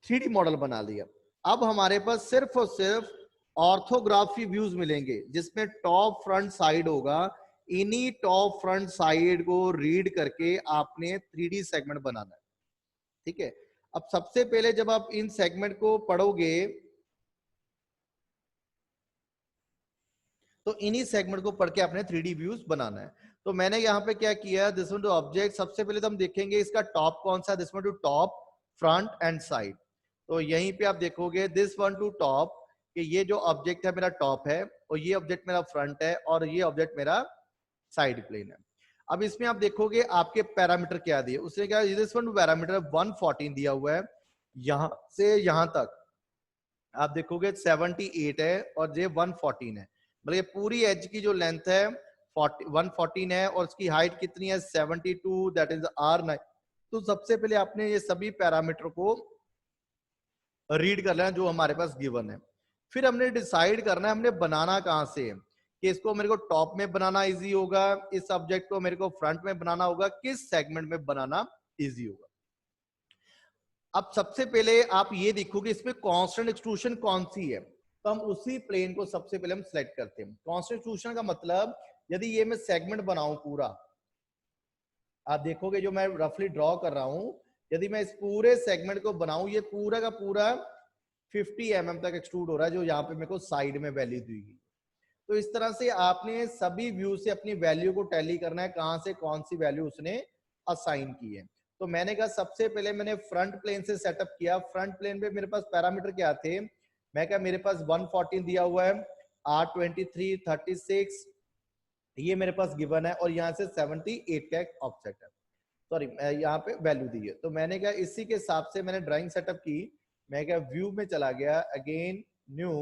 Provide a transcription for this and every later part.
3D model बना लिया। अब हमारे पास सिर्फ और सिर्फ ऑर्थोग्राफी व्यूज मिलेंगे जिसमें टॉप फ्रंट साइड होगा। इन्हीं टॉप फ्रंट साइड को रीड करके आपने 3D सेगमेंट बनाना है। ठीक है, अब सबसे पहले जब आप इन सेगमेंट को पढ़ोगे तो इन्हीं सेगमेंट को पढ़ के आपने 3D व्यूज बनाना है। तो मैंने यहाँ पे क्या किया, दिस वन टू ऑब्जेक्ट, सबसे पहले तो हम देखेंगे इसका टॉप कौन सा, this one to top, front end side. तो यहीं पे आप देखोगे दिस वन टू टॉप कि ये जो ऑब्जेक्ट है मेरा टॉप है और ये ऑब्जेक्ट मेरा फ्रंट है और ये ऑब्जेक्ट मेरा साइड प्लेन है। अब इसमें आप देखोगे आपके पैरामीटर क्या दिए, उसने क्या दिस वन टू पैरामीटर 114 दिया हुआ है, यहां से यहां तक आप देखोगे 78 है और ये 114 है। मतलब ये पूरी एज की जो लेंथ है 114 है और उसकी हाइट कितनी है 72, दैट इज R9। तो सबसे पहले आपने ये सभी पैरामीटर को रीड कर लेना जो हमारे पास गिवन है। फिर हमने डिसाइड करना है हमने बनाना कहां से है, कि इसको मेरे को टॉप में बनाना इजी होगा, इस ऑब्जेक्ट को मेरे को फ्रंट में बनाना होगा, किस सेगमेंट में बनाना इजी होगा। अब सबसे पहले आप ये देखोगे इसमें कांस्टेंट एक्सट्रूशन कौन सी है, तो हम उसी प्लेन को सबसे पहले हम सिलेक्ट करते हैं। कांस्टेंट एक्सट्रूशन का मतलब यदि ये मैं सेगमेंट बनाऊं पूरा, आप देखोगे जो मैं रफली ड्रॉ कर रहा हूं, यदि मैं इस पूरे सेगमेंट को बनाऊं, ये पूरा का पूरा 50 mm तक एक्सट्रूड हो रहा है जो यहाँ पे मेरे को साइड में वैल्यू दी गई। तो इस तरह से आपने सभी व्यू से अपनी वैल्यू को टैली करना है, कहां से कौन सी वैल्यू उसने असाइन की है। तो मैंने कहा सबसे पहले मैंने फ्रंट प्लेन से सेटअप किया। फ्रंट प्लेन पे मेरे पास पैरामीटर क्या थे, मैं कहा मेरे पास 114 दिया हुआ है, R23, 36 ये मेरे पास गिवन है और यहाँ से 78 का एक ऑब्जेक्ट है, सॉरी यहाँ पे वैल्यू दी है। तो मैंने कहा इसी के हिसाब से मैंने ड्राइंग सेटअप की। मैं क्या व्यू में चला गया, अगेन न्यू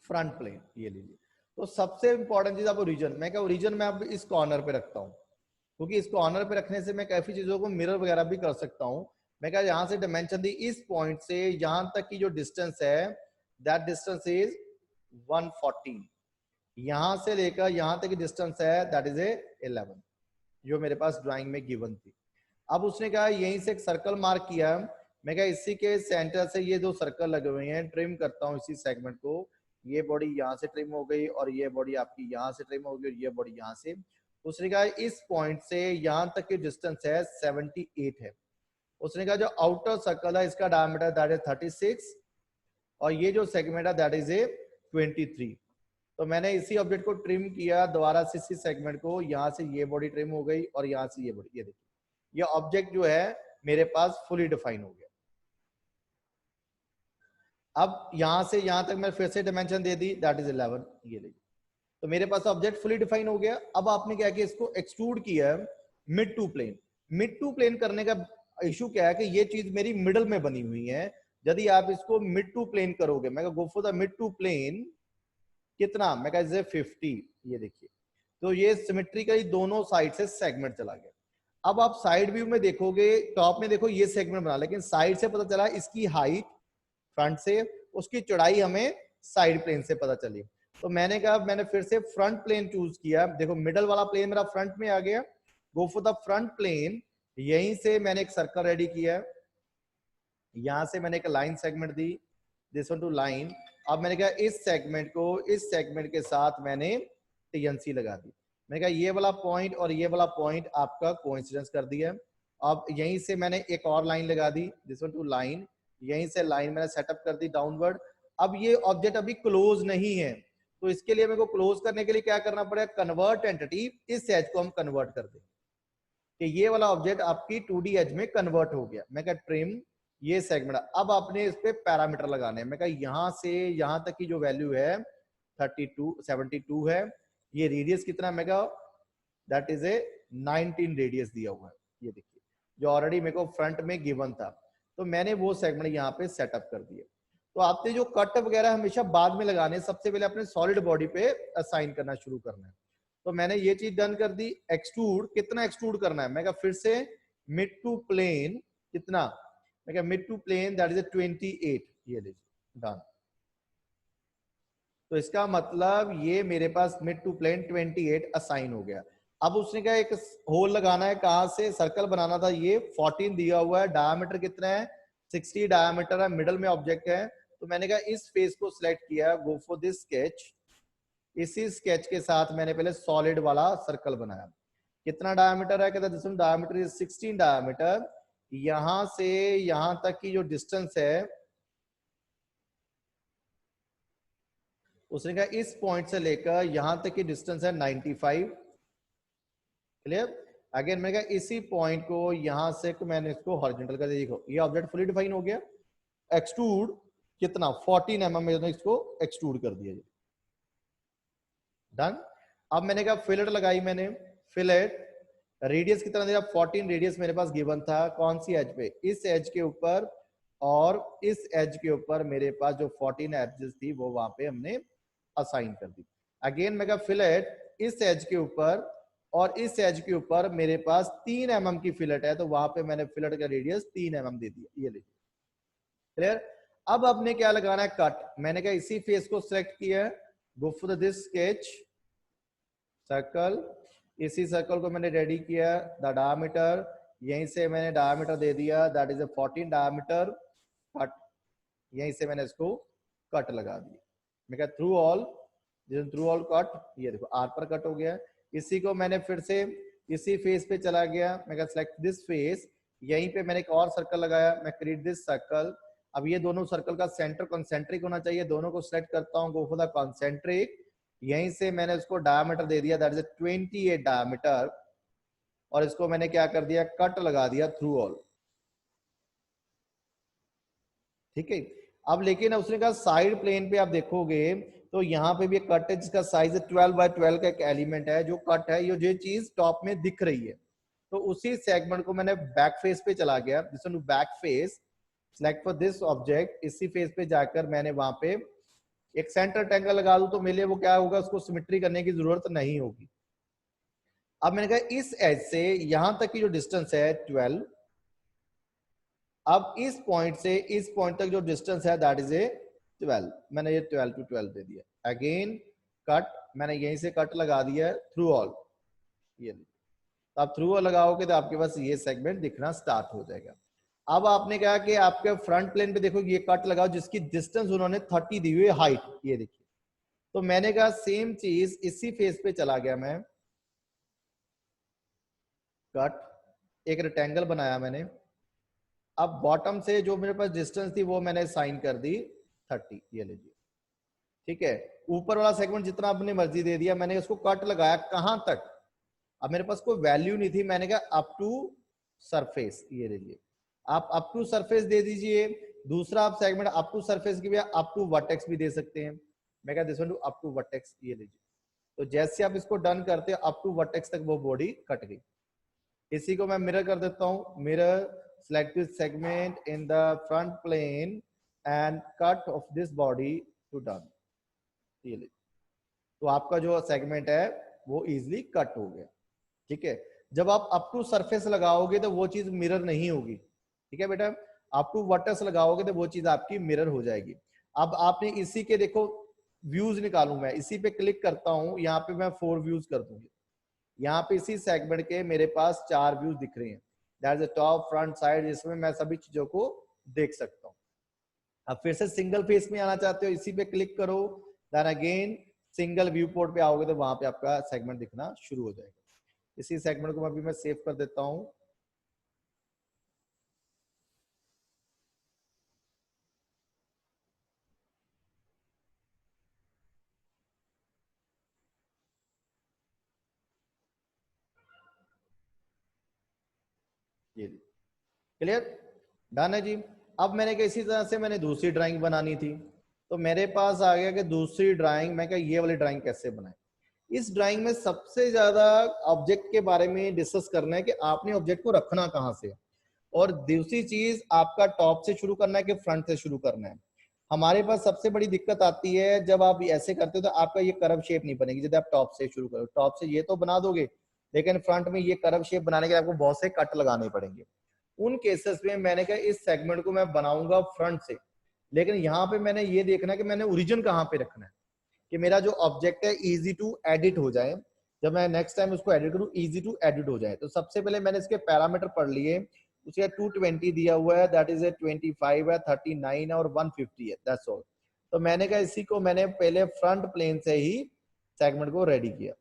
फ्रंट प्लेन, ये लीजिए। तो सबसे इंपॉर्टेंट चीज आप ओरिजिन, मैं क्या ओरिजिन में अब इस कॉर्नर पे रखता हूँ, क्योंकि इस कॉर्नर पे रखने से मैं काफी चीजों को मिरर वगैरह भी कर सकता हूँ। मैं क्या यहाँ से डायमेंशन दी, इस पॉइंट से यहाँ तक की जो डिस्टेंस है दैट डिस्टेंस इज 114, यहां से लेकर यहां तक की डिस्टेंस है दैट इज ए 11, जो मेरे पास ड्राइंग में गिवन थी। अब उसने कहा यहीं से एक सर्कल मार्क किया, मैं क्या इसी के सेंटर से ये दो सर्कल लगे हुए हैं ट्रिम करता हूँ इसी सेगमेंट को। ये बॉडी यहाँ से ट्रिम हो गई और ये बॉडी आपकी यहाँ से ट्रिम हो गई और ये बॉडी यहाँ से। उसने कहा इस पॉइंट से यहाँ तक की डिस्टेंस है 78 है। उसने कहा जो आउटर सर्कल है इसका डायमीटर दैट इज 36 और ये जो सेगमेंट है दैट इज ए 23। तो मैंने इसी ऑब्जेक्ट को ट्रिम किया दोबारा से इसी सेगमेंट को, यहाँ से ये बॉडी ट्रिम हो गई और यहाँ से ये बॉडी, ये देखिए ये ऑब्जेक्ट जो है मेरे पास फुली डिफाइन हो गया। अब यहां से यहां तक मैं फिर से dimension they the that is 11, ये देखिए तो मेरे पास ऑब्जेक्ट फुली डिफाइन हो गया। अब आपने क्या किया, इसको एक्सट्रूड किया mid to plane. Mid to plane करने का इशू क्या है कि ये चीज मेरी मिडल में बनी हुई है। यदि आप इसको मिड टू प्लेन करोगे, मैं go for the mid to plane, कितना, मैं कहा 50, ये देखिए तो ये सिमेट्रिकली दोनों साइड से सेगमेंट चला गया। अब आप साइड व्यू में देखोगे, टॉप में देखो ये सेगमेंट बना, लेकिन साइड से पता चला इसकी हाइट फ्रंट से, उसकी चौड़ाई हमें साइड प्लेन से पता चली। तो मैंने कहा मैंने फिर से फ्रंट प्लेन चूज किया, देखो मिडल वाला प्लेन मेरा फ्रंट में आ गया, go for the front plane. यहीं से मैंने एक सर्कल रेडी किया, यहां से मैंने एक line segment the, this one to line. अब मैंने कहा इस सेगमेंट को इस सेगमेंट के साथ मैंने टीएनसी लगा दी। मैंने कहा ये वाला पॉइंट और ये वाला पॉइंट आपका कोइंसिडेंस कर दिया। अब यहीं से मैंने एक और लाइन लगा दी, दिस वन टू लाइन, यहीं से लाइन मैंने सेटअप कर दी डाउनवर्ड। अब ये ऑब्जेक्ट अभी क्लोज नहीं है, तो इसके लिए मेरे को क्लोज करने के लिए क्या करना पड़ेगा, कन्वर्ट एंटिटी, इस एज को हम कन्वर्ट कर दें कि ये वाला ऑब्जेक्ट आपकी 2D एज में कन्वर्ट हो गया। मैं कहा ट्रिम ये सेगमेंट। अब आपने इस पे पैरामीटर लगाने हैं। मैं कहा यहां से यहां तक की जो वैल्यू है 72 है। ये रेडियस कितना, मैं कहा दैट इज ए 19 रेडियस दिया हुआ है, ये देखिए जो ऑलरेडी मेरे को फ्रंट में गिवन था। तो मैंने वो सेगमेंट यहाँ पे सेटअप कर दिया। तो आपने जो कट वगैरह हमेशा बाद में लगाने, सबसे पहले अपने सॉलिड बॉडी पे असाइन करना शुरू करना है। तो मैंने ये चीज डन कर दी। एक्सट्रूड, कितना एक्सट्रूड करना है, मैं कहा फिर से मिड टू प्लेन, कितना, मैं कहा mid to plane that is 28, ये लीजिए डन। तो इसका मतलब ये मेरे पास मिड टू प्लेन 28 असाइन हो गया। अब उसने क्या एक होल लगाना है, कहां से सर्कल बनाना था, ये 14 दिया हुआ है, डायमीटर कितना है 60 डायमीटर है, मिडल में ऑब्जेक्ट है, तो मैंने कहा इस फेस को सिलेक्ट किया, गो फॉर दिस स्केच। इसी स्केच के साथ मैंने पहले सॉलिड वाला सर्कल बनाया। कितना डायमीटर है, कहता है डायमीटर इज 16 डायमीटर। यहां से यहां तक की जो डिस्टेंस है, उसने कहा इस पॉइंट से लेकर यहां तक की डिस्टेंस है 95। क्लियर। अगेन मैंने कहा इसी पॉइंट को यहां से मैंने इसको हॉरिजॉन्टल कर दिया। देखो ये ऑब्जेक्ट फुली डिफाइन हो गया। एक्सट्रूड कितना 14 mm में इसको एक्सट्रूड कर दिया। डन। अब मैंने कहा फिलेट लगाई, मैंने फिलेट रेडियस कितना दिया 14 रेडियस मेरे पास गिवन था, कौन सी एज पे, इस एज के ऊपर, और इस एज के ऊपर मेरे पास जो 14 एजेस थी वो वहां पे हमने असाइन कर दी। अगेन मैं कहा फिलेट इस एज के ऊपर और इस एज के ऊपर मेरे पास 3 mm की फिलेट है, तो वहां पे मैंने फिलेट का रेडियस 3 mm दे दिया। ये लीजिए क्लियर। अब आपने क्या लगाना है, कट। मैंने कहा इसी फेस को सिलेक्ट किया है, go for this sketch circle. इसी सर्कल को मैंने रेडी किया, द डायमीटर, यहीं से मैंने डायमीटर दे दिया, दैट इज 14 डायमीटर। कट, यहीं से मैंने इसको कट लगा दिया। मैं कहा through all, through all cut, ये देखो आर पर कट हो गया। इसी को मैंने फिर से इसी फेस पे चला गया, मैं कहा सिलेक्ट दिस फेस, यहीं पे मैंने एक और सर्कल लगाया, मैं क्रिएट दिस सर्कल। अब ये दोनों सर्कल का सेंटर कॉन्सेंट्रिक होना चाहिए, दोनों को सिलेक्ट करता हूँ, गो फॉर द कॉन्सेंट्रिक। यहीं से मैंने उसको डायमीटर दे दिया, दैट इज 28 डायमीटर, और इसको मैंने क्या कर दिया, कट लगा दिया थ्रू ऑल। ठीक है। अब लेकिन उसने कहा साइड प्लेन पे आप देखोगे तो यहाँ पे भी एक कट है जिसका साइज 12 बाय 12 का एक एलिमेंट है, जो कट है, ये जो चीज टॉप में दिख रही है, तो उसी सेगमेंट को मैंने बैक फेस पे चला गया, back face, select for this object. इसी फेस पे जाकर मैंने वहां पे एक सेंटर ट्रायंगल लगा दूं, तो मेरे लिए वो क्या होगा, उसको सिमेट्री करने की जरूरत नहीं होगी। अब मैंने कहा इस एज से यहां तक की जो डिस्टेंस है 12, अब इस पॉइंट से इस पॉइंट तक जो डिस्टेंस है दैट इज 12, मैंने ये 12 to 12 दे दिया। अगेन कट, मैंने यहीं से कट लगा दिया थ्रू ऑल। ये तो आप थ्रू ऑल लगाओगे तो आपके पास ये सेगमेंट दिखना स्टार्ट हो जाएगा। अब आपने कहा कि आपके फ्रंट प्लेन पे देखो ये कट लगाओ जिसकी डिस्टेंस उन्होंने 30 दी हुई है, हाइट, ये देखिए। तो मैंने कहा सेम चीज इसी फेस पे चला गया मैं, कट, एक रेक्टेंगल बनाया मैंने। अब बॉटम से जो मेरे पास डिस्टेंस थी वो मैंने साइन कर दी 30, ये लीजिए। ठीक है। ऊपर वाला सेगमेंट जितना अपनी मर्जी दे दिया, मैंने उसको कट लगाया कहां तक, अब मेरे पास कोई वैल्यू नहीं थी, मैंने कहा अप टू सरफेस, ये लीजिए। आप अप टू सरफेस दे दीजिए। दूसरा आप सेगमेंट अप टू सरफेस की भी अप टू वर्टेक्स भी दे सकते हैं, मैं कहा this one to up to vertex, ये लीजिए। तो जैसे आप इसको डन करते हैं अप टू वर्टेक्स तक वो बॉडी कट गई। इसी को मैं मिरर कर देता हूं, mirror, select this segment in the front plane and cut of this body to done। तो आपका जो सेगमेंट है वो इजीली कट हो गया। ठीक है। जब आप अप टू सरफेस लगाओगे तो वो चीज मिरर नहीं होगी। ठीक है बेटा, अप टू वर्टेक्स लगाओगे तो वो चीज आपकी मिरर हो जाएगी। अब आपने इसी के देखो व्यूज निकालू, मैं इसी पे क्लिक करता हूं, यहाँ पे मैं 4 व्यूज कर दूंगी। यहाँ पे इसी सेगमेंट के मेरे पास 4 व्यूज दिख रहे हैं, that is top, front, side, जिसमें मैं सभी चीजों को देख सकता हूँ। अब फिर से सिंगल फेस में आना चाहते हो, इसी पे क्लिक करो, then again single view port पे आओगे तो वहां पे आपका सेगमेंट दिखना शुरू हो जाएगा। इसी सेगमेंट को अभी मैं सेव कर देता हूं। ये क्लियर, डन है जी। अब मैंने कहा इसी तरह से मैंने दूसरी ड्राइंग बनानी थी, तो मेरे पास आ गया कि दूसरी ड्राइंग, मैं कहा ये वाली ड्राइंग कैसे बनाए। इस ड्राइंग में सबसे ज्यादा ऑब्जेक्ट के बारे में डिस्कस करना है कि आपने ऑब्जेक्ट को रखना कहां से, और दूसरी चीज आपका टॉप से शुरू करना है कि फ्रंट से शुरू करना है। हमारे पास सबसे बड़ी दिक्कत आती है जब आप ऐसे करते हो तो आपका ये कर्व शेप नहीं बनेगी। यदि आप टॉप से शुरू करो, टॉप से ये तो बना दोगे, लेकिन फ्रंट में ये कर्व शेप बनाने के लिए आपको बहुत से कट लगाने पड़ेंगे। उन केसेस में मैंने कहा इस सेगमेंट को मैं बनाऊंगा फ्रंट से, लेकिन यहाँ पे मैंने ये देखना है कि मैंने ओरिजिन कहाँ पे रखना है, कि मेरा जो ऑब्जेक्ट है इजी टू एडिट हो जाए। जब मैं नेक्स्ट टाइम उसको एडिट करूँ इजी टू एडिट हो जाए। तो सबसे पहले मैंने इसके पैरामीटर पढ़ लिए, उसके 220 दिया हुआ है, दैट इज 25 है, 39 है और 150 है, दैट्स ऑल। तो मैंने कहा इसी को मैंने पहले फ्रंट प्लेन से ही सेगमेंट को रेडी किया।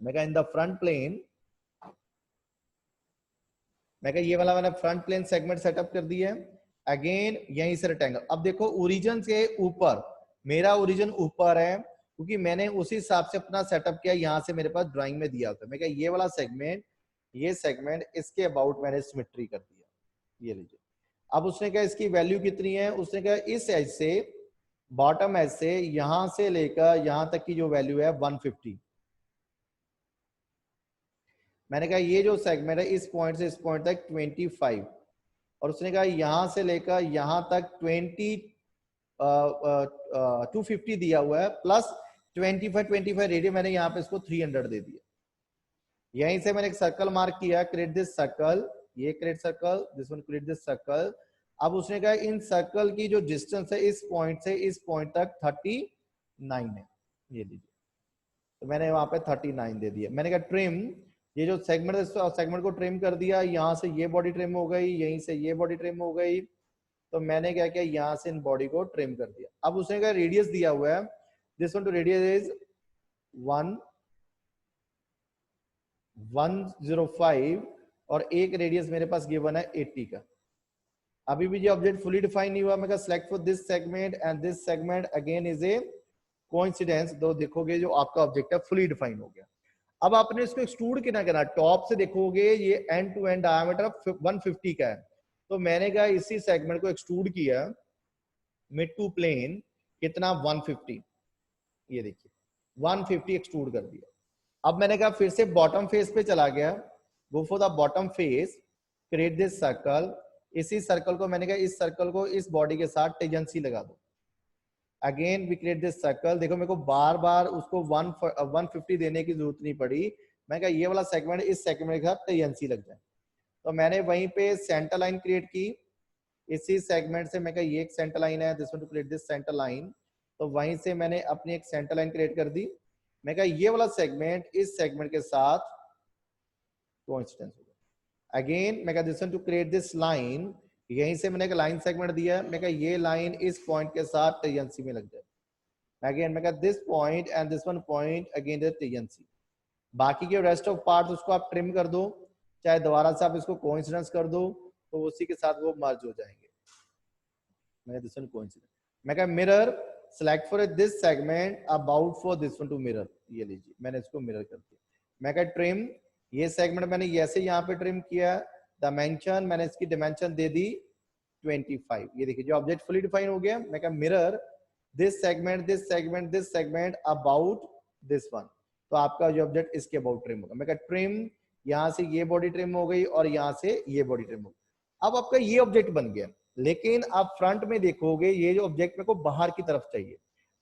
मैं कहा इन द फ्रंट प्लेन, मैं कहा ये वाला मैंने फ्रंट प्लेन सेगमेंट सेटअप कर दिया है। अगेन यहीं से रेक्टेंगल, अब देखो ओरिजिन से ऊपर, मेरा ओरिजिन ऊपर है क्योंकि मैंने उसी हिसाब से अपना सेटअप किया, यहाँ से मेरे पास ड्राइंग में दिया था। मैं कहा ये वाला सेगमेंट, ये सेगमेंट इसके अबाउट मैंने सिमेट्री कर दिया, ये लीजिए। अब उसने कहा इसकी वैल्यू कितनी है, उसने कहा इस एज से, बॉटम एज से यहां से लेकर यहां तक की जो वैल्यू है 150। मैंने कहा ये जो सेगमेंट है इस पॉइंट से इस पॉइंट तक 25, और उसने कहा यहां से लेकर यहां तक 250 दिया हुआ है, प्लस 25 रेडियस, मैंने यहाँ पे इसको 300 दे दिया। यहीं से मैंने एक सर्कल मार्क किया, क्रिएट दिस सर्कल, ये create circle, this one create this circle. अब उसने कहा इन सर्कल की जो डिस्टेंस है इस पॉइंट से इस पॉइंट तक 39 है, ये लीजिए। तो मैंने वहां पे 39 दे दिया। मैंने कहा ट्रिम, ये जो सेगमेंट है सेगमेंट को ट्रिम कर दिया, यहाँ से ये बॉडी ट्रिम हो गई, यहीं से ये बॉडी ट्रिम हो गई। तो मैंने क्या किया, यहाँ से इन बॉडी को ट्रिम कर दिया। अब उसने कहा रेडियस दिया हुआ है, this one to radius is 105 और एक रेडियस मेरे पास गिवन है 80 का। अभी भी ये ऑब्जेक्ट फुली डिफाइन नहीं हुआ। मैं select for this segment and this segment again is a coincidence. तो देखोगे जो आपका ऑब्जेक्ट है फुली डिफाइन हो गया। अब आपने इसको एक्सट्रूड कितना करना, टॉप से देखोगे ये एंड टू एंड डायमीटर 150 का है। तो मैंने कहा इसी सेगमेंट को एक्सट्रूड किया मिड टू प्लेन, कितना 150, ये देखिए 150 एक्सट्रूड कर दिया। अब मैंने कहा फिर से बॉटम फेस पे चला गया, go for the bottom face, create this circle. इसी सर्कल को मैंने कहा इस सर्कल को इस बॉडी के साथ टेंजेंसी लगा दो। Again we create this circle. देखो मेरे को बार बार उसको 150 देने की जरूरत नहीं पड़ी। मैं कहा ये वाला सेगमेंट इस सेगमेंट के साथ टेंजेंसी लग जाए। तो मैंने वहीं पे सेंटर लाइन क्रिएट की इसी सेगमेंट से। मैं कहा ये एक सेंटर लाइन है, this one to create this centre line. तो वहीं से मैंने अपनी एक सेंटर लाइन क्रिएट कर दी। मैं कहा ये वाला सेगमेंट इस सेगमेंट के साथ कोइंसिडेंस होगा। अगेन मैं कहा this one to create this line, यहीं से मैंने एक लाइन सेगमेंट दिया। मैं कहा ये लाइन इस पॉइंट के साथ टेंजेंसी में लग जाए। अगेन मैं कहा this point and this one point again the tangency. बाकी के रेस्ट ऑफ पार्ट उसको आप ट्रिम कर दो, चाहे दोबारा से आप इसको कोइंसिडेंस कर दो, तो उसी के साथ वो मर्ज हो जाएंगे। मैं दिस वन कोइंसिडेंस। मैं कहा mirror, select for this segment about for this one to mirror, ये लीजिए मैंने इसको मिरर कर दिया। मैं कहा ट्रिम, ये सेगमेंट मैंने ऐसे यहाँ पे ट्रिम किया। डायमेंशन मैंने इसकी डायमेंशन दे दी 25, ये देखिए जो ऑब्जेक्ट फुली डिफाइन हो गया। मैं कहा mirror this segment this segment this segment about this one, तो आपका जो ऑब्जेक्ट इसके अबाउट ट्रिम होगा। मैं कहा ट्रिम, यहाँ से ये बॉडी ट्रिम हो गई और यहाँ से ये बॉडी ट्रिम हो गई। अब आपका ये ऑब्जेक्ट बन गया। लेकिन आप फ्रंट में देखोगे ये जो ऑब्जेक्ट मेरे को बाहर की तरफ चाहिए।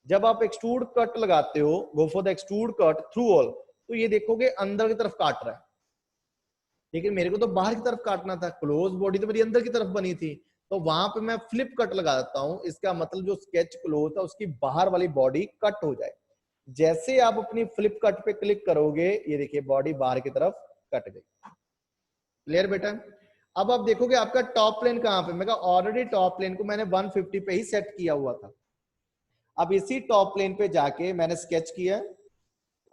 जब आप एक्सट्रूड कट लगाते हो, गो for the extrude cut through all, तो ये देखोगे अंदर की तरफ काट रहा है। लेकिन मेरे को तो बाहर की तरफ काटना था, क्लोज बॉडी तो मेरी अंदर की तरफ बनी थी। तो वहां पे मैं फ्लिप कट लगा देता हूं। इसका मतलब जो स्केच क्लोज था उसकी बाहर वाली बॉडी कट हो जाए। जैसे आप अपनी फ्लिप कट पे क्लिक करोगे, ये देखिए बॉडी बाहर की तरफ कट गई। क्लियर बेटा? अब आप देखोगे आपका टॉप प्लेन कहां पे, मैं ऑलरेडी टॉप प्लेन को मैंने 150 पे ही सेट किया हुआ था। अब इसी टॉप प्लेन पे जाके मैंने स्केच किया।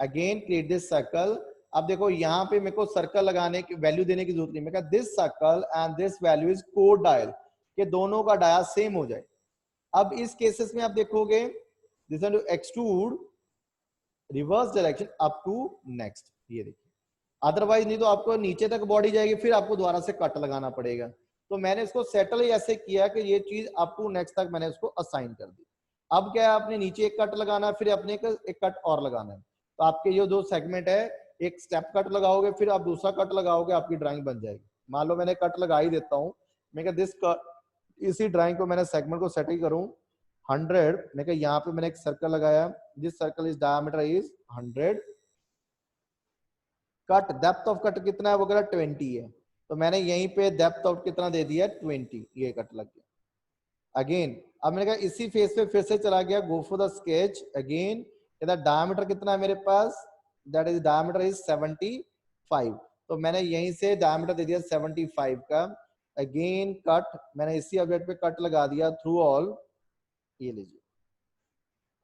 Again create this circle. अब देखो यहाँ पे मेरे को सर्कल लगाने की वैल्यू देने की जरूरत नहीं। मैं कहा this circle and this value is code dial, के दोनों का डाया सेम हो जाए। अब इस केसेस में आप देखोगे this one to extrude reverse direction up to next, ये देखिए। अदरवाइज नहीं तो आपको नीचे तक बॉडी जाएगी, फिर आपको दोबारा से कट लगाना पड़ेगा। तो मैंने इसको सेटल ही ऐसे किया कि ये चीज अप टू नेक्स्ट तक मैंने इसको असाइन कर दी। अब क्या है, आपने नीचे एक कट लगाना है, फिर अपने एक कट और लगाना है। तो आपके ये दो सेगमेंट है, एक स्टेप कट लगाओगे, फिर आप दूसरा कट लगाओगे, आपकी ड्राइंग बन जाएगी। मान लो मैंने कट लगा ही देता हूँ। मैं कहा दिस कट, इसी ड्राइंग को मैंने सेगमेंट को सेट ही करूँ 100। मैं कहा यहाँ पे मैंने एक सर्कल लगाया, this circle is diameter is 100। Cut depth of cut कितना है, वो कह रहा 20 है। तो मैंने यहीं पे डेप्थ ऑफ कितना दे दिया 20, ये कट लग गया। अगेन अब मैंने कहा इसी फेस पे फिर से चला गया, go for the sketch. Again कहता डायमीटर कितना है मेरे पास दैट इज डायमीटर इज 75। तो मैंने यहीं से डायमीटर दे दिया 75 का। अगेन कट, मैंने इसी ऑब्जेक्ट पे कट लगा दिया थ्रू ऑल, ये लीजिए।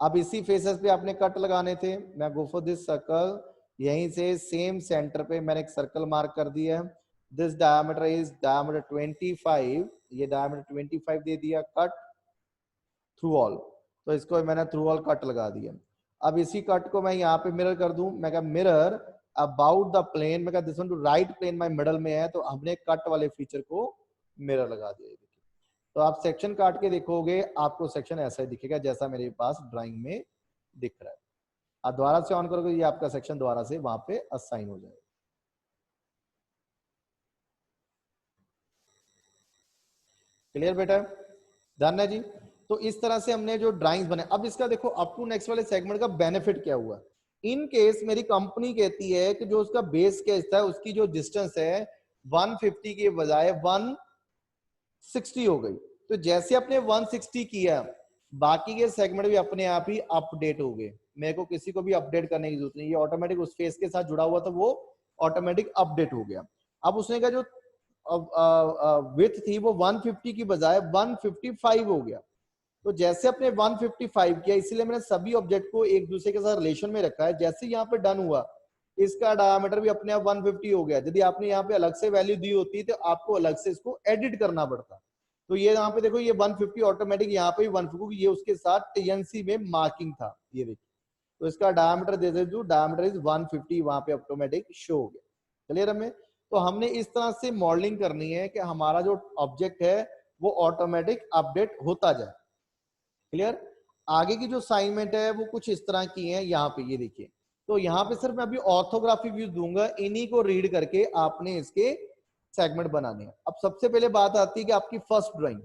अब इसी फेसेस पे आपने कट लगाने थे, मैं गो फॉर दिस सर्कल, यहीं से सेम सेंटर पे मैंने एक सर्कल मार्क कर दिया है। दिस डायमीटर इज डायमीटर 25, ये डायमीटर 25 दे दिया, कट थ्रू ऑल, तो इसको मैंने थ्रू ऑल कट लगा दिया। अब इसी कट को मैं यहाँ पे मिरर कर दूं, मैं कहा मिरर अबाउट द प्लेन, मैं कहा this one to right plane my middle में है, तो हमने कट वाले फीचर को मिरर लगा दिया। तो आप सेक्शन काट के देखोगे, आपको सेक्शन ऐसा ही दिखेगा जैसा मेरे पास ड्राइंग में दिख रहा है। आप दोबारा से ऑन करोगे, ये आपका सेक्शन दोबारा से वहां पे असाइन हो जाएगा। क्लियर बेटा, डन है जी। तो इस तरह से हमने जो ड्राइंग्स बने, अब इसका देखो अप टू नेक्स्ट वाले सेगमेंट का बेनिफिट क्या हुआ। इन केस मेरी कंपनी कहती है कि जो उसका बेस केस था उसकी जो डिस्टेंस है 150 के बजाय 160 हो गई, तो जैसे अपने 160 किया, बाकी के सेगमेंट भी अपने आप ही अपडेट हो गए। मेरे को किसी को भी अपडेट करने की जरूरत नहीं, ये ऑटोमेटिक उस फेस के साथ जुड़ा हुआ था, वो ऑटोमेटिक अपडेट हो गया। अब उसने कहा जो विड्थ थी वो 150 की बजाय 155 हो गया। तो जैसे अपने 155 किया, इसीलिए मैंने सभी ऑब्जेक्ट को एक दूसरे के साथ रिलेशन में रखा है। जैसे यहाँ पे डन हुआ, इसका डायमीटर भी अपने आप 150 हो गया। यदि आपने यहाँ पे अलग से वैल्यू दी होती तो आपको अलग से इसको एडिट करना पड़ता। तो ये यहाँ पे देखो, ये 150 ऑटोमेटिक यहाँ पे 150, ये उसके साथ टीएनसी में मार्किंग था, ये देखिए। तो इसका डायमीटर दे दे दो, डायमीटर इज 150, वहां पे ऑटोमेटिक शो हो गया। क्लियर हमें? तो हमने इस तरह से मॉडलिंग करनी है कि हमारा जो ऑब्जेक्ट है वो ऑटोमेटिक अपडेट होता जाए। क्लियर? आगे की जो असाइनमेंट है वो कुछ इस तरह की है, यहाँ पे ये देखिए। तो यहाँ पे सिर्फ मैं अभी ऑर्थोग्राफी व्यूज दूंगा, इन्हीं को रीड करके आपने इसके सेगमेंट बनाने हैं। अब सबसे पहले बात आती है कि आपकी फर्स्ट ड्राइंग,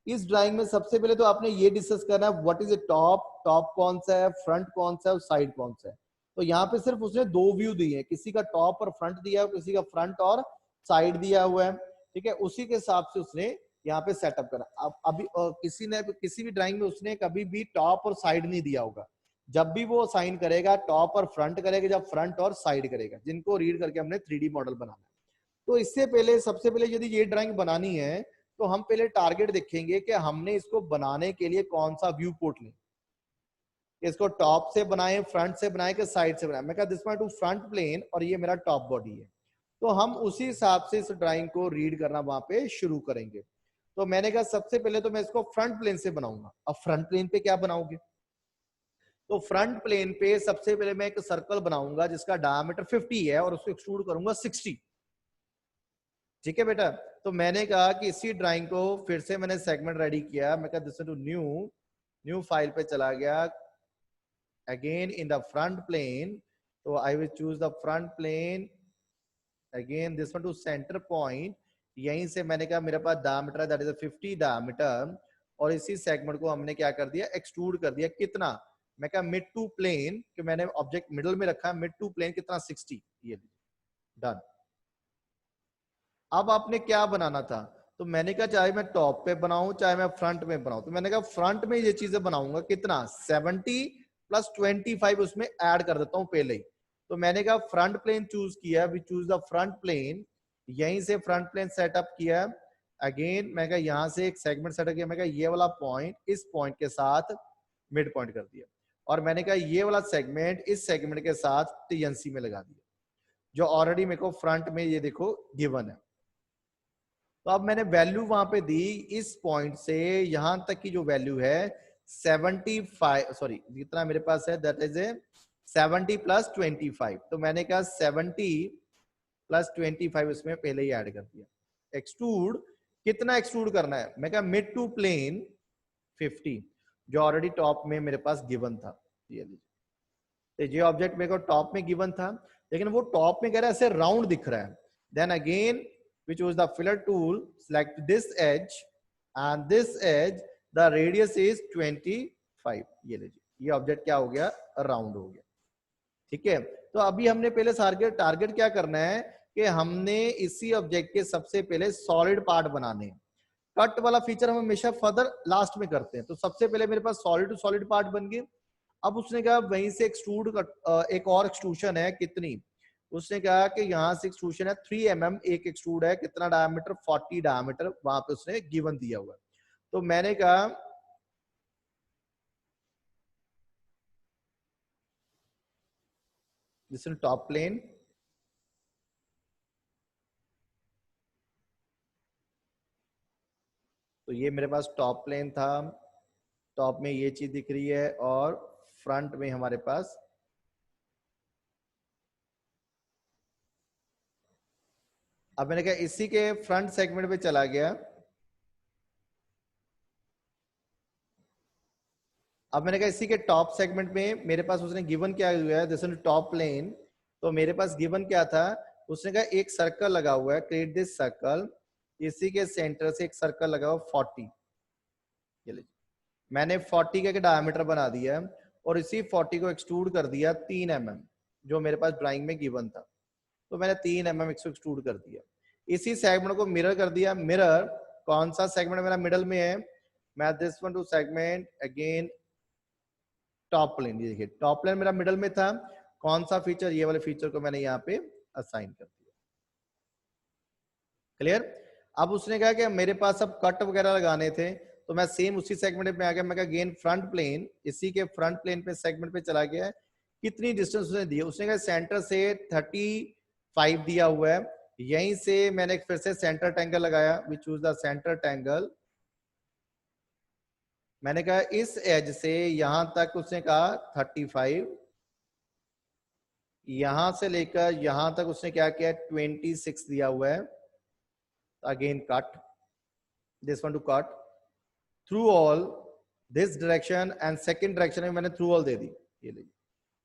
इस ड्राइंग में सबसे पहले तो आपने ये डिस्कस करना है what is a top, top कौन सा है, फ्रंट कौन सा है और साइड कौन सा है। तो यहाँ पे सिर्फ उसने दो व्यू दिए हैं, किसी का टॉप और फ्रंट दिया है, किसी का फ्रंट और साइड दिया हुआ है। ठीक है, उसी के हिसाब से उसने यहाँ पे सेटअप करा। अब अभी किसी ने किसी भी ड्राइंग में उसने कभी भी टॉप और साइड नहीं दिया होगा। जब भी वो साइन करेगा टॉप और फ्रंट करेगा, जब फ्रंट और साइड करेगा, जिनको रीड करके हमने 3D मॉडल बनाना है। तो इससे पहले सबसे पहले यदि ये ड्राइंग बनानी है तो हम पहले टारगेट देखेंगे कि हमने इसको बनाने के लिए कौन सा व्यू पोर्ट लें। इसको टॉप से बनाए, फ्रंट से बनाए कि साइड से बनाए। मैं कहा this my to front plane और ये मेरा टॉप बॉडी है। तो हम उसी हिसाब से इस ड्राइंग को रीड करना वहां पे शुरू करेंगे। तो मैंने कहा सबसे पहले तो मैं इसको फ्रंट प्लेन से बनाऊंगा। अब फ्रंट प्लेन पे क्या बनाओगे? तो फ्रंट प्लेन पे सबसे पहले मैं एक सर्कल बनाऊंगा जिसका डायमीटर 50 है और उसको एक्सट्रूड करूंगा 60। ठीक है बेटा? तो मैंने कहा कि इसी ड्राइंग को फिर से मैंने सेगमेंट रेडी किया। मैं कहा दिस टू न्यू फाइल पे चला गया, again in the front plane. तो I will choose the front plane, again this one to center point. यहीं से मैंने कहा मेरे पास डायमीटर है दैट इज 50 डायमीटर, और इसी सेगमेंट को हमने क्या कर दिया, एक्सट्रूड कर दिया। कितना? मैं कहा मिड टू प्लेन, कि मैंने ऑब्जेक्ट मिडल में रखा है, मिड टू प्लेन कितना 60। ये डन। अब आपने क्या बनाना था? तो मैंने कहा चाहे मैं टॉप पे बनाऊं चाहे मैं फ्रंट में बनाऊं, तो मैंने कहा फ्रंट में ये चीजें बनाऊंगा। कितना? 70 प्लस 25 उसमें ऐड कर देता हूं पहले ही। तो मैंने कहा फ्रंट प्लेन चूज किया, we choose the front plane. यहीं से फ्रंट प्लेन सेटअप किया। अगेन मैं कहा यहां से एक सेगमेंट सेटअप किया। मैं कहा ये वाला पॉइंट इस पॉइंट के साथ मिड पॉइंट कर दिया, और मैंने कहा ये वाला सेगमेंट इस सेगमेंट के साथ टीएनसी में लगा दिया, जो ऑलरेडी मेरे को फ्रंट में ये देखो गिवन है। तो अब मैंने वैल्यू वहां पे दी, इस पॉइंट से यहां तक की जो वैल्यू है 75, सॉरी जितना मेरे पास है दैट इज ए 70 प्लस 25। तो मैंने कहा 70 प्लस 25 इसमें पहले ही ऐड कर दिया। एक्सट्रूड, कितना एक्सट्रूड करना है? मैं कहा मिड टू प्लेन 50, जो ऑलरेडी टॉप में मेरे पास गिवन था। तो ये ऑब्जेक्ट मेरे को टॉप में गिवन था, लेकिन वो टॉप में कह रहा है ऐसे राउंड दिख रहा है। Then again we choose the filler tool, select this edge and this edge, the radius is 25। ये लीजिए, ये ऑब्जेक्ट क्या हो गया, राउंड हो गया। ठीक है, तो अभी हमने पहले टारगेट क्या करना है कि हमने इसी ऑब्जेक्ट के सबसे पहले सॉलिड पार्ट बनाने हैं। कट वाला फीचर हम हमेशा फर्दर लास्ट में करते हैं। तो सबसे पहले मेरे पास सॉलिड टू सॉलिड पार्ट बन गए। अब उसने कहा वहीं से एक्सट्रूड एक और एक्सट्रूशन है कितनी, उसने कहा कि यहाँ से एक्सट्रूशन है 3 mm, एक एक्सट्रूड है कितना डायमीटर 40 डायमीटर, वहां पे उसने गिवन दिया हुआ है। तो मैंने कहा दिस इज टॉप प्लेन, तो ये मेरे पास टॉप प्लेन था, टॉप में ये चीज दिख रही है और फ्रंट में हमारे पास अब मैंने कहा इसी के फ्रंट सेगमेंट पे चला गया। अब मैंने कहा इसी के टॉप सेगमेंट में मेरे पास उसने गिवन क्या हुआ है, दिस इज टॉप प्लेन, तो मेरे पास गिवन क्या था, उसने कहा एक सर्कल लगा हुआ है, क्रिएट दिस सर्कल, इसी के सेंटर से एक सर्कल लगा हुआ 40, मैंने 40 का डायमीटर बना दिया और इसी 40 को एक्सट्रूड कर दिया 3 mm, जो मेरे पास ड्राइंग में गिवन था, तो मैंने 3 mm एक्सट्रूड कर दिया। इसी सेगमेंट को मिरर कर दिया, मिरर कौन सा सेगमेंट मेरा मिडल में है, मैं this one to segment again top plane, ये देखिए टॉप प्लेन मेरा मिडल में था, कौन सा फीचर, ये वाले फीचर को मैंने यहाँ पे असाइन कर दिया। क्लियर। अब उसने कहा कि मेरे पास अब कट वगैरह लगाने थे, तो मैं सेम उसी सेगमेंट में आ गया, मैं कहा अगेन फ्रंट प्लेन, इसी के फ्रंट प्लेन पे सेगमेंट पे चला गया। कितनी डिस्टेंस उसने दी, उसने कहा सेंटर से 35 दिया हुआ है, यहीं से मैंने फिर से सेंटर टैंगल लगाया, we choose the centre tangle, मैंने कहा इस एज से यहां तक उसने कहा 35, यहां से लेकर यहां तक उसने क्या किया 26 दिया हुआ है, again cut this one to cut through all this direction and second direction में मैंने थ्रू ऑल दे दी, ये लीजिए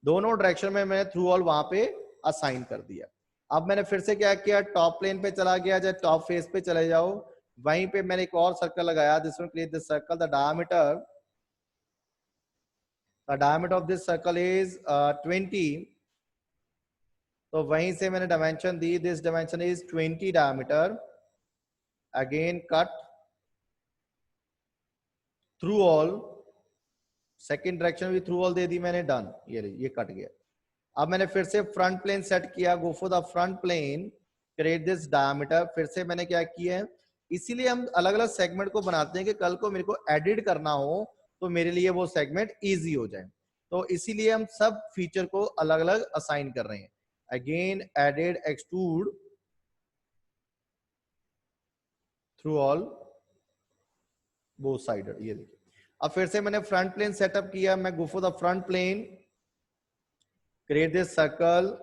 दोनों डायरेक्शन में मैंने थ्रू ऑल वहां पे असाइन कर दिया। अब मैंने फिर से क्या किया, टॉप प्लेन पे चला गया, चाहे टॉप फेस पे चले जाओ, वहीं पे मैंने एक और सर्कल लगाया, this one create this circle, the diameter of this circle is 20, तो वहीं से मैंने dimension the, this dimension is 20 diameter, again cut through all, second direction भी थ्रू ऑल दे दी मैंने, डन, ये कट गया। अब मैंने फिर से फ्रंट प्लेन सेट किया, go for the front plane, create this diameter, फिर से मैंने क्या किया है, इसीलिए हम अलग अलग सेगमेंट को बनाते हैं कि कल को मेरे को एडिट करना हो तो मेरे लिए वो सेगमेंट इजी हो जाए, तो इसीलिए हम सब फीचर को अलग अलग असाइन कर रहे हैं। Again added extrude through all both side, ये देखिए। अब फिर से मैंने फ्रंट प्लेन सेटअप किया, मैं go for the front plane, create this circle,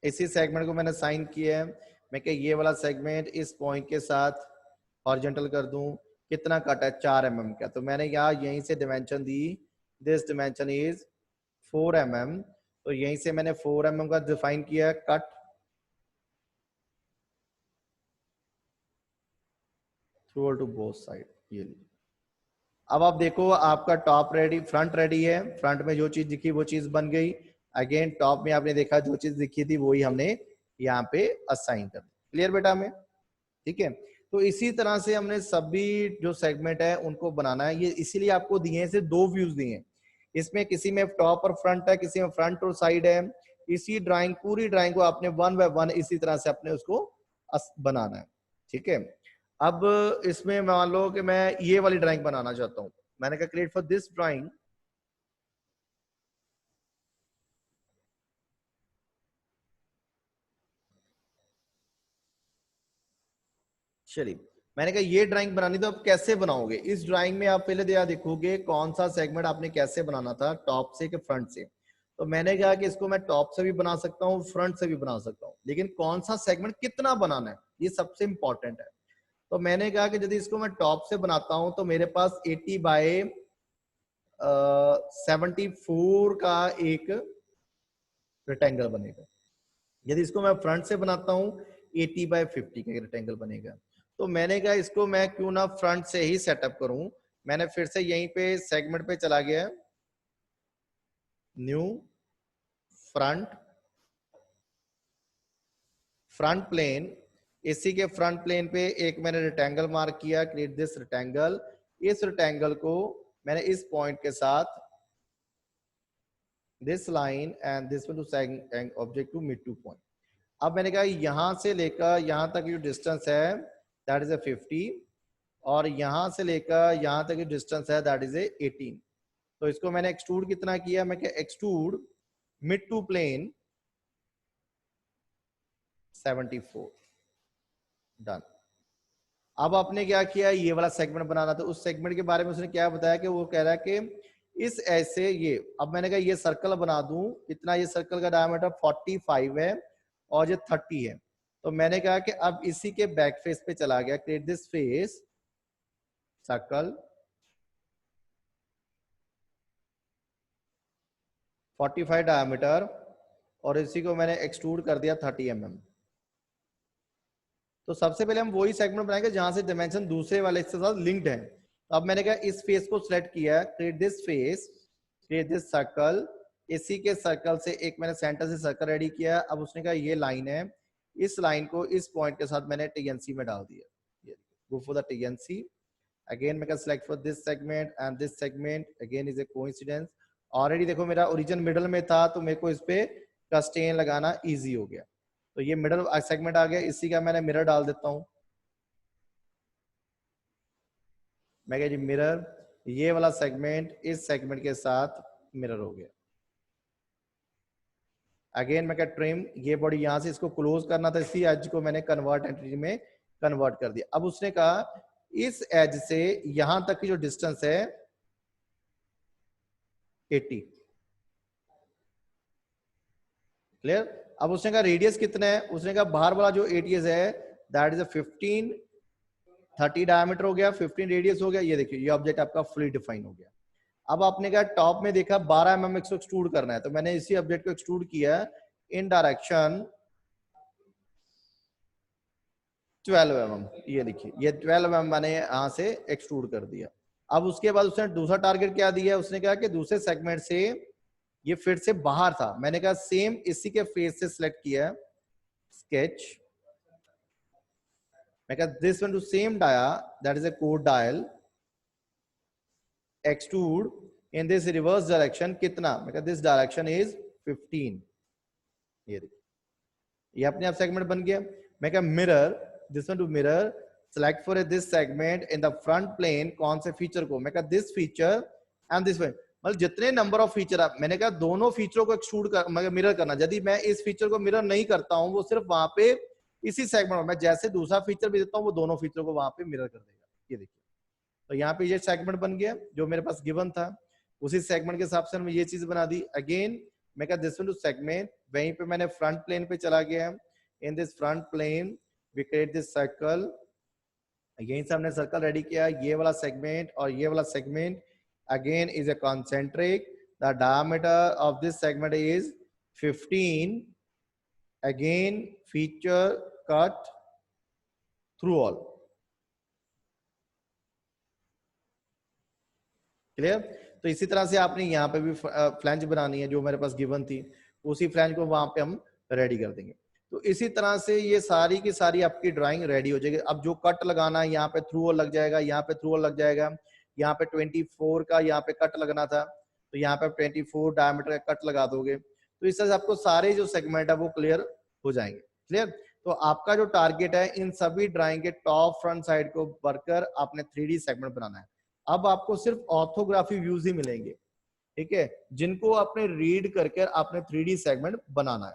इसी सेगमेंट को मैंने साइन किया है, मैं क्या ये वाला सेगमेंट इस पॉइंट के साथ हॉरिजॉन्टल कर दूं, कितना कट है 4 mm का, तो मैंने यहाँ यहीं से dimension the, this dimension is 4 mm, तो यहीं से मैंने 4 mm का डिफाइन किया cut through to both side, ये लीजिए। अब आप देखो आपका टॉप रेडी, फ्रंट रेडी है, फ्रंट में जो चीज दिखी वो चीज बन गई, अगेन टॉप में आपने देखा जो चीज दिखी थी वही हमने यहाँ पे असाइन कर दी। क्लियर बेटा में, ठीक है। तो इसी तरह से हमने सभी जो सेगमेंट है उनको बनाना है, ये इसीलिए आपको दिए हैं, दो व्यूज दिए हैं, इसमें किसी में टॉप और फ्रंट है, किसी में फ्रंट और साइड है, इसी ड्राइंग पूरी ड्राइंग को आपने वन बाय वन इसी तरह से अपने उसको बनाना है, ठीक है। अब इसमें मान लो कि मैं ये वाली ड्राइंग बनाना चाहता हूं, मैंने कहा क्रिएट फॉर दिस ड्राइंग, चलिए मैंने कहा ये ड्राइंग बनानी, तो आप कैसे बनाओगे, इस ड्राइंग में आप पहले देखोगे कौन सा सेगमेंट आपने कैसे बनाना था, टॉप से कि फ्रंट से, तो मैंने कहा कि इसको मैं टॉप से भी बना सकता हूँ, फ्रंट से भी बना सकता हूँ, लेकिन कौन सा सेगमेंट कितना बनाना है ये सबसे इंपॉर्टेंट है। तो मैंने कहा कि यदि इसको मैं टॉप से बनाता हूं तो मेरे पास 80 बाय 74 का एक रेक्टेंगल बनेगा, यदि इसको मैं फ्रंट से बनाता हूं 80 बाय 50 का रेक्टेंगल बनेगा। तो मैंने कहा इसको मैं क्यों ना फ्रंट से ही सेटअप करूं, मैंने फिर से यहीं पे सेगमेंट पे चला गया, न्यू फ्रंट, फ्रंट प्लेन, इसी के फ्रंट प्लेन पे एक मैंने रेक्टेंगल मार्क किया, क्रिएट दिस रेक्टेंगल, इस रेक्टेंगल को मैंने इस पॉइंट के साथ this line and this to object to mid to point. अब मैंने कहा यहां से लेकर यहां तक जो डिस्टेंस है दैट इज ए 50 और यहां से लेकर यहां तक जो डिस्टेंस है दैट इज ए 18। तो इसको मैंने एक्सट्रूड कितना किया, मैं क्या extrude mid to plane 74 done. अब आपने क्या किया, ये वाला सेगमेंट बनाना था। उस सेगमेंट के बारे में उसने क्या बताया कि वो कह रहा है कि इस ऐसे ये, अब मैंने कहा ये सर्कल बना दूं, इतना ये सर्कल का डायमीटर 45 है और ये 30 है। तो मैंने कहा कि अब इसी के बैक फेस पे चला गया, create this face circle 45 diameter और इसी को मैंने एक्सट्रूड कर दिया 30 mm। तो सबसे पहले हम वही सेगमेंट बनाएंगे जहां से डायमेंशन दूसरे वाले के साथ लिंक्ड है। तो अब मैंने कहा इस फेस को सिलेक्ट किया, create this face, create this circle, इसी के सर्कल से एक मैंने सेंटर से सर्कल रेडी किया। अब उसने कहा ये लाइन है, इस लाइन को इस पॉइंट के साथ मैंने टीएनसी में डाल दिया। Go for the TNC again, मैं can select for this segment and this segment again is a coincidence. Already देखो मेरा ओरिजिन मिडल में था तो मेरे को इस पे कस्टेन लगाना इजी हो गया। तो ये मिडल सेगमेंट आ गया, इसी का मैंने मिरर डाल देता हूं। मैं कह जी मिरर, ये वाला सेगमेंट इस सेगमेंट के साथ मिरर हो गया। अगेन मैं क्या ट्रिम, ये बॉडी यहां से इसको क्लोज करना था, इसी एज को मैंने कन्वर्ट एंटिटी में कन्वर्ट कर दिया। अब उसने कहा इस एज से यहां तक की जो डिस्टेंस है 80, क्लियर। अब उसने कहा रेडियस कितना है, उसने कहा बाहर वाला जो एटीएस है दैट इज 15, 30 डायमीटर हो गया, 15 रेडियस हो गया। ये देखिए ये ऑब्जेक्ट आपका फुली डिफाइन हो गया। अब आपने कहा टॉप में देखा 12 mm को एक्सट्रूड करना है, तो मैंने इसी ऑब्जेक्ट को एक्सट्रूड किया इन डायरेक्शन 12 mm। ये देखिए ये 12 mm मैंने यहां से एक्सट्रूड कर दिया। अब उसके बाद उसने दूसरा टारगेट क्या दिया, उसने कहा कि दूसरे सेगमेंट से ये फिर से बाहर था। मैंने कहा सेम इसी के फेस से सिलेक्ट किया, स्केच, मैं कहा this one to same dia that is a code dial, extrude in this reverse direction कितना, मैं कहा दिस डायरेक्शन इज 15। ये देखिए ये अपने आप सेगमेंट बन गया। मैं कहा mirror, this one to mirror, select for this segment in the front plane, कौन से फीचर को, मैं कहा this feature and this one, मतलब जितने नंबर ऑफ फीचर आप, मैंने कहा दोनों फीचरों को एक्सट्रूड कर मगर मिरर करना। यदि मैं इस फीचर को मिरर नहीं करता हूं, वो सिर्फ वहां पे इसी सेगमेंट में मैं जैसे दूसरा फीचर भी देता हूं वो दोनों फीचर को वहां पे मिरर कर देगा। ये देखिए तो यहाँ पे ये सेगमेंट बन गया जो मेरे पास गिवन था, उसी सेगमेंट के हिसाब से हमने ये चीज बना दी। अगेन मैं कहा दिस वन टू सेगमेंट, वहीं पे मैंने फ्रंट प्लेन पे चला गया, in this front plane we create this circle, यहीं से हमने सर्कल रेडी किया। ये वाला सेगमेंट और ये वाला segment again is a concentric, the diameter of this segment is 15, again feature cut through all, clear. तो इसी तरह से आपने यहाँ पे भी फ्लैंज बनानी है जो मेरे पास गिवन थी, उसी फ्लैंज को वहां पे हम रेडी कर देंगे। तो इसी तरह से ये सारी की सारी आपकी ड्राइंग रेडी हो जाएगी। अब जो कट लगाना है यहाँ पे थ्रू ऑल लग जाएगा, यहाँ पे थ्रू ऑल लग जाएगा, यहाँ पे 24 का यहाँ पे कट लगना था तो यहाँ पे 24 डायमीटर का कट लगा दोगे। तो इस तरह से आपको सारे जो सेगमेंट है वो क्लियर हो जाएंगे। क्लियर। तो आपका जो टारगेट है इन सभी ड्राइंग के टॉप फ्रंट साइड को भरकर आपने 3D सेगमेंट बनाना है। अब आपको सिर्फ ऑर्थोग्राफी व्यूज ही मिलेंगे, ठीक है, जिनको आपने रीड करके आपने 3D सेगमेंट बनाना है।